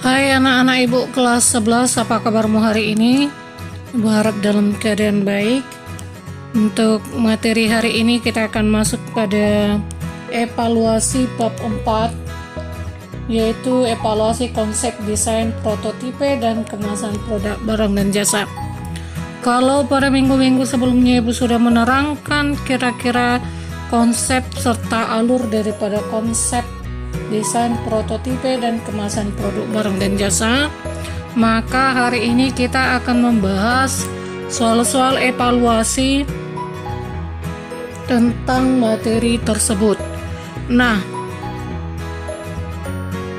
Hai anak-anak ibu kelas 11, apa kabarmu hari ini? Ibu harap dalam keadaan baik. Untuk materi hari ini kita akan masuk pada evaluasi bab 4, yaitu evaluasi konsep desain, prototipe, dan kemasan produk barang dan jasa. Kalau pada minggu-minggu sebelumnya ibu sudah menerangkan kira-kira konsep serta alur daripada konsep desain, prototipe, dan kemasan produk barang dan jasa, maka hari ini kita akan membahas soal-soal evaluasi tentang materi tersebut. Nah,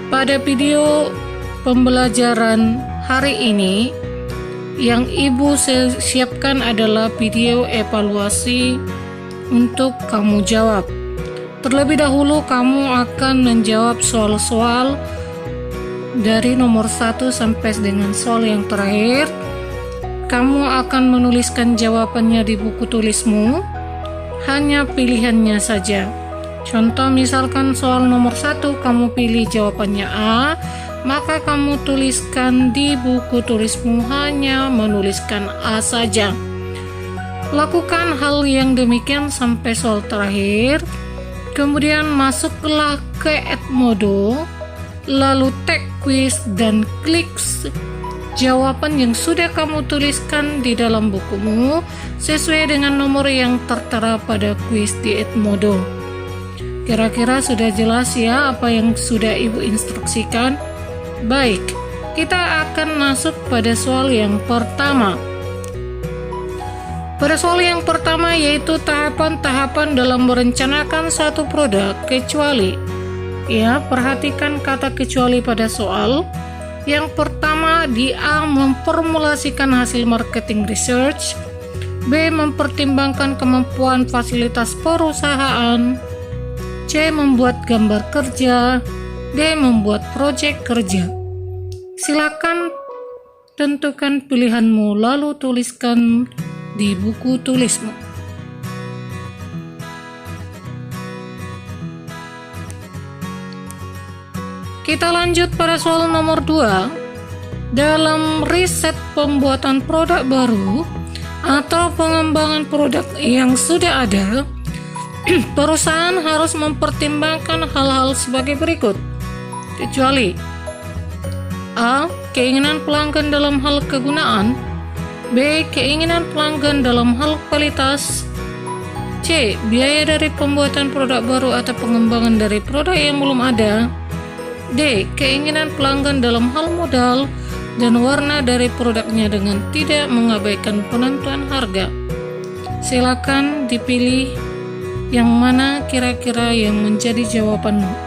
pada video pembelajaran hari ini yang ibu siapkan adalah video evaluasi untuk kamu jawab. Terlebih dahulu kamu akan menjawab soal-soal dari nomor 1 sampai dengan soal yang terakhir. Kamu akan menuliskan jawabannya di buku tulismu, hanya pilihannya saja. Contoh misalkan soal nomor 1 kamu pilih jawabannya A, maka kamu tuliskan di buku tulismu hanya menuliskan A saja. Lakukan hal yang demikian sampai soal terakhir. Kemudian masuklah ke Edmodo, lalu tag quiz dan klik jawaban yang sudah kamu tuliskan di dalam bukumu sesuai dengan nomor yang tertera pada quiz di Edmodo. Kira-kira sudah jelas ya apa yang sudah ibu instruksikan? Baik, kita akan masuk pada soal yang pertama. Pada soal yang pertama yaitu tahapan-tahapan dalam merencanakan satu produk kecuali. Ya, perhatikan kata kecuali pada soal. Yang pertama, di A memformulasikan hasil marketing research, B mempertimbangkan kemampuan fasilitas perusahaan, C membuat gambar kerja, D membuat proyek kerja. Silakan tentukan pilihanmu lalu tuliskan di buku tulismu. Kita lanjut pada soal nomor 2. Dalam riset pembuatan produk baru atau pengembangan produk yang sudah ada, perusahaan harus mempertimbangkan hal-hal sebagai berikut. Kecuali A. Keinginan pelanggan dalam hal kegunaan, B. Keinginan pelanggan dalam hal kualitas, C. Biaya dari pembuatan produk baru atau pengembangan dari produk yang belum ada, D. Keinginan pelanggan dalam hal modal dan warna dari produknya dengan tidak mengabaikan penentuan harga. Silakan dipilih yang mana kira-kira yang menjadi jawabanmu.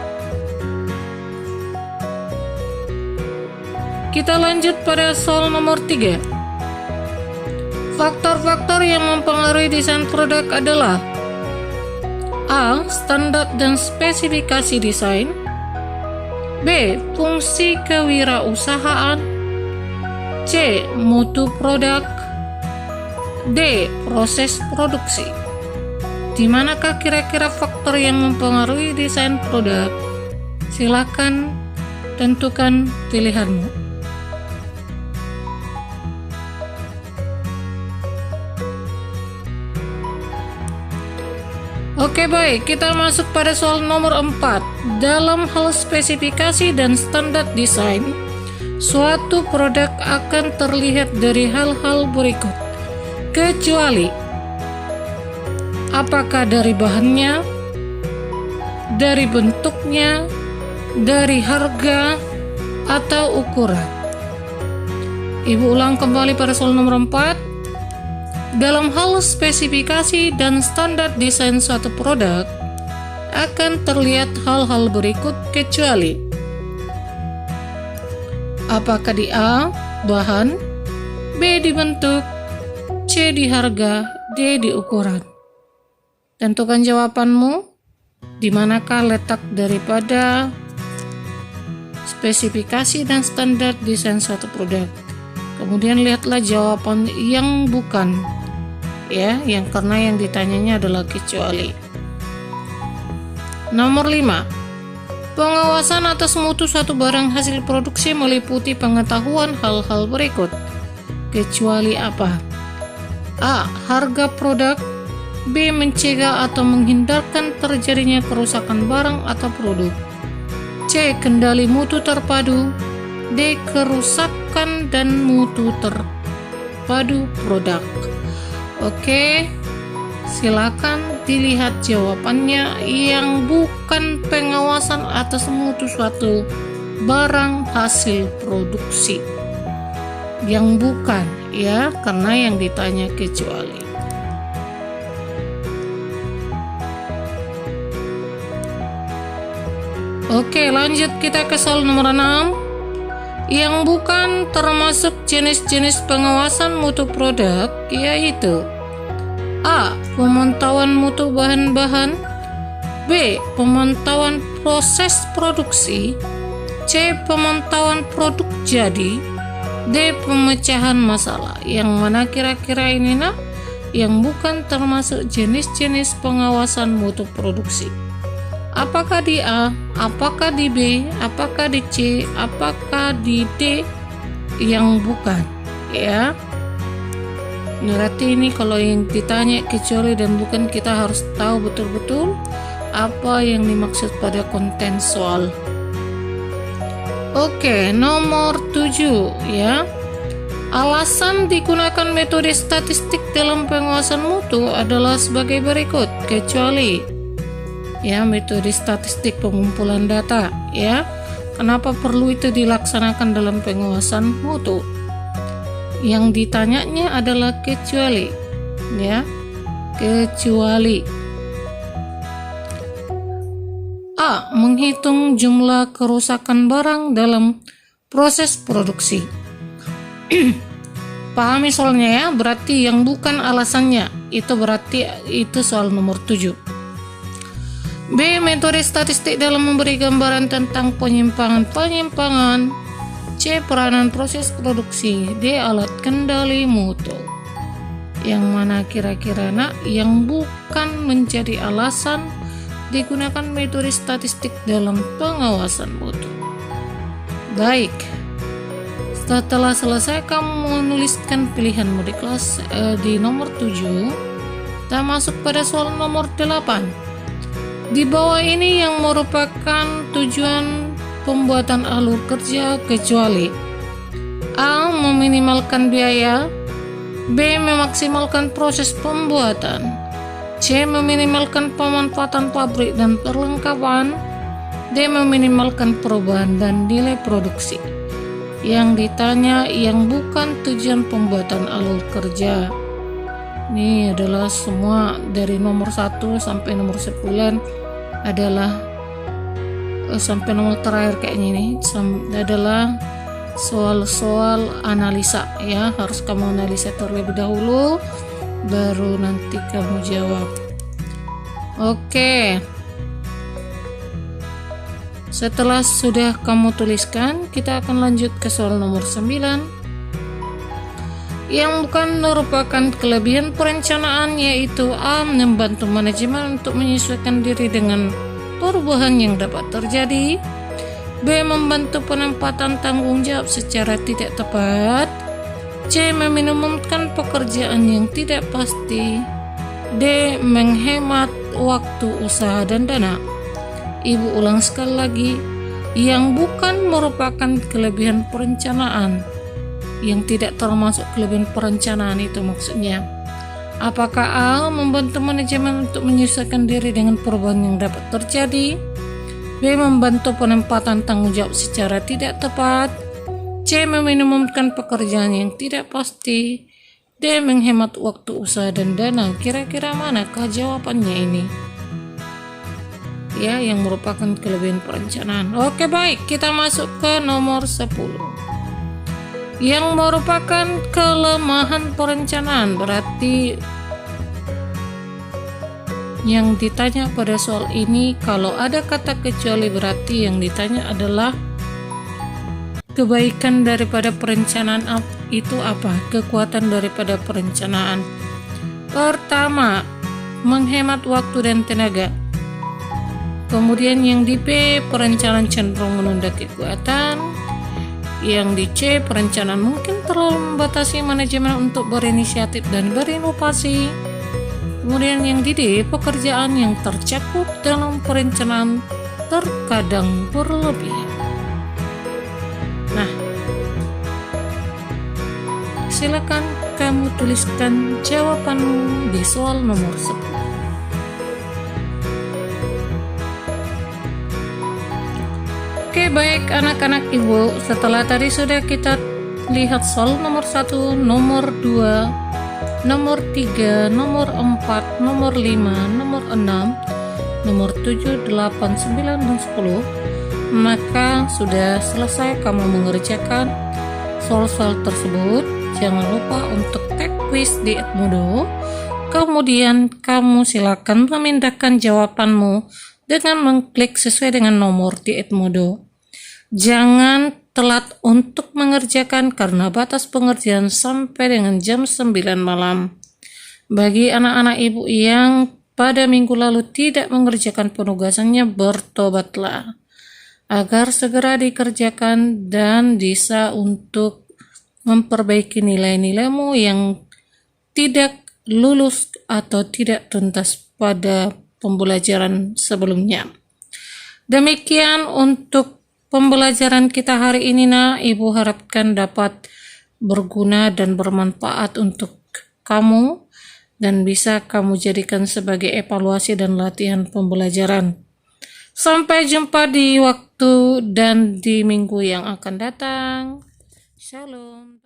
Kita lanjut pada soal nomor 3. Faktor-faktor yang mempengaruhi desain produk adalah A. Standar dan spesifikasi desain, B. Fungsi kewirausahaan, C. Mutu produk, D. Proses produksi. Di manakah kira-kira faktor yang mempengaruhi desain produk? Silakan tentukan pilihanmu. Oke baik, kita masuk pada soal nomor 4. Dalam hal spesifikasi dan standar desain, suatu produk akan terlihat dari hal-hal berikut. Kecuali apakah dari bahannya, dari bentuknya, dari harga, atau ukuran. Ibu ulang kembali pada soal nomor 4. Dalam hal spesifikasi dan standar desain suatu produk akan terlihat hal-hal berikut kecuali apakah di A. bahan, B. di bentuk, C. di harga, D. di ukuran. Tentukan jawabanmu. Di manakah letak daripada spesifikasi dan standar desain suatu produk? Kemudian lihatlah jawaban yang bukan, ya, yang karena yang ditanyanya adalah kecuali. Nomor 5. Pengawasan atas mutu suatu barang hasil produksi meliputi pengetahuan hal-hal berikut. Kecuali apa? A. Harga produk. B. Mencegah atau menghindarkan terjadinya kerusakan barang atau produk. C. Kendali mutu terpadu. D. Kerusakan dan mutu terpadu produk. Oke, silakan dilihat jawabannya yang bukan pengawasan atas mutu suatu barang hasil produksi. Yang bukan, ya, karena yang ditanya kecuali. Oke, lanjut kita ke soal nomor 6. Yang bukan termasuk jenis-jenis pengawasan mutu produk yaitu A. Pemantauan mutu bahan-bahan. B. Pemantauan proses produksi. C. Pemantauan produk jadi. D. Pemecahan masalah. Yang mana kira-kira ini nak? Yang bukan termasuk jenis-jenis pengawasan mutu produksi. Apakah di A, apakah di B, apakah di C, apakah di D? Yang bukan, ya. Berarti ini kalau yang ditanya kecuali dan bukan, kita harus tahu betul-betul apa yang dimaksud pada konten soal. Oke, nomor 7, ya. Alasan digunakan metode statistik dalam pengawasan mutu adalah sebagai berikut, kecuali, ya, metode statistik pengumpulan data, ya. Kenapa perlu itu dilaksanakan dalam pengawasan mutu? Yang ditanyanya adalah kecuali, ya. Kecuali A. Menghitung jumlah kerusakan barang dalam proses produksi. Pahami soalnya, ya. Berarti yang bukan alasannya, itu berarti itu soal nomor 7. B. Metode statistik dalam memberi gambaran tentang penyimpangan-penyimpangan. C. Peranan proses produksi. D. Alat kendali mutu. Yang mana kira-kira nak yang bukan menjadi alasan digunakan metode statistik dalam pengawasan mutu? Baik, setelah selesai kamu menuliskan pilihanmu di kelas di nomor 7, kita masuk pada soal nomor 8. Di bawah ini yang merupakan tujuan pembuatan alur kerja kecuali A. Meminimalkan biaya. B. Memaksimalkan proses pembuatan. C. Meminimalkan pemanfaatan pabrik dan perlengkapan. D. Meminimalkan perubahan dan nilai produksi. Yang ditanya yang bukan tujuan pembuatan alur kerja. Ini adalah semua dari nomor 1 sampai nomor 9 adalah sampai nomor terakhir kayaknya ini adalah soal-soal analisa, ya. Harus kamu analisa terlebih dahulu baru nanti kamu jawab. Oke. Setelah sudah kamu tuliskan, kita akan lanjut ke soal nomor 9. Yang bukan merupakan kelebihan perencanaan yaitu A. Membantu manajemen untuk menyesuaikan diri dengan perubahan yang dapat terjadi. B. Membantu penempatan tanggung jawab secara tidak tepat. C. Meminimumkan pekerjaan yang tidak pasti. D. Menghemat waktu usaha dan dana. Ibu ulang sekali lagi, yang bukan merupakan kelebihan perencanaan, yang tidak termasuk kelebihan perencanaan itu maksudnya. Apakah A. Membantu manajemen untuk menyesuaikan diri dengan perubahan yang dapat terjadi. B. Membantu penempatan tanggung jawab secara tidak tepat. C. Meminimumkan pekerjaan yang tidak pasti. D. Menghemat waktu usaha dan dana. Kira-kira manakah jawabannya ini? Ya, yang merupakan kelebihan perencanaan. Oke, baik, kita masuk ke nomor 10. Yang merupakan kelemahan perencanaan, berarti yang ditanya pada soal ini, kalau ada kata kecuali berarti yang ditanya adalah kebaikan daripada perencanaan itu apa? Kekuatan daripada perencanaan. Pertama, menghemat waktu dan tenaga. Kemudian yang di B, perencanaan cenderung menunda kegiatan. Yang di C, perencanaan mungkin terlalu membatasi manajemen untuk berinisiatif dan berinovasi. Kemudian yang di D, pekerjaan yang tercakup dalam perencanaan terkadang berlebihan. Nah, silakan kamu tuliskan jawabanmu di soal nomor 10. Oke, baik anak-anak ibu, setelah tadi sudah kita lihat soal nomor 1, nomor 2, nomor 3, nomor 4, nomor 5, nomor 6, nomor 7, 8, 9, dan 10, maka sudah selesai kamu mengerjakan soal-soal tersebut. Jangan lupa untuk tag quiz di Edmodo. Kemudian kamu silakan memindahkan jawabanmu dengan mengklik sesuai dengan nomor di Edmodo. Jangan telat untuk mengerjakan karena batas pengerjaan sampai dengan jam 9 malam. Bagi anak-anak ibu yang pada minggu lalu tidak mengerjakan penugasannya, bertobatlah agar segera dikerjakan dan bisa untuk memperbaiki nilai-nilaimu yang tidak lulus atau tidak tuntas pada pembelajaran sebelumnya. Demikian untuk pembelajaran kita hari ini. Ibu harapkan dapat berguna dan bermanfaat untuk kamu dan bisa kamu jadikan sebagai evaluasi dan latihan pembelajaran. Sampai jumpa di waktu dan di minggu yang akan datang. Shalom.